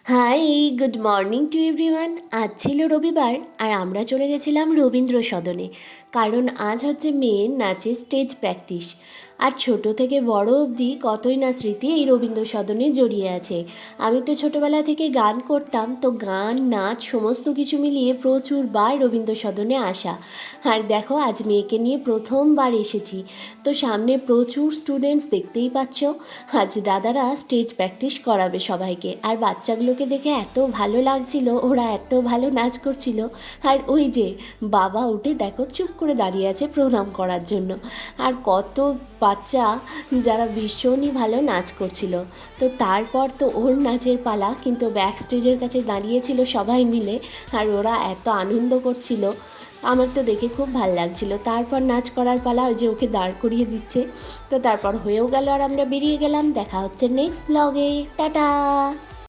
High, good morning to everyone. আজ ছিল রবিবার আর আমরা চলে গেছিলাম রবীন্দ্র সদনে, কারণ আজ হচ্ছে মেয়ের নাচের স্টেজ প্র্যাকটিস। আর ছোট থেকে বড় অবধি কতই না স্মৃতি এই রবীন্দ্র সদনে জড়িয়ে আছে। আমি তো ছোটোবেলা থেকে গান করতাম, তো গান নাচ সমস্ত কিছু মিলিয়ে প্রচুরবার রবীন্দ্র সদনে আসা। আর দেখো আজ মেয়েকে নিয়ে প্রথমবার এসেছি, তো সামনে প্রচুর স্টুডেন্টস দেখতেই পাচ্ছ। আজ দাদারা স্টেজ প্র্যাকটিস করাবে সবাইকে, আর বাচ্চাগুলোকে দেখে এত ভালো লাগছিল, ওরা এত ভালো নাচ করছিল। আর ওই যে বাবা উঠে দেখো চুপ করে দাঁড়িয়ে আছে প্রণাম করার জন্য। আর কত বাচ্চা যারা ভীষণই ভালো নাচ করছিল। তো তারপর তো ওর নাচের পালা, কিন্তু ব্যাক স্টেজের কাছে দাঁড়িয়েছিল সবাই মিলে, আর ওরা এত আনন্দ করছিল, আমার তো দেখে খুব ভাল লাগছিল। তারপর নাচ করার পালা, ওই যে ওকে দাঁড় করিয়ে দিচ্ছে। তো তারপর হয়েও গেল আর আমরা বেরিয়ে গেলাম। দেখা হচ্ছে নেক্সট ব্লগে। টাটা।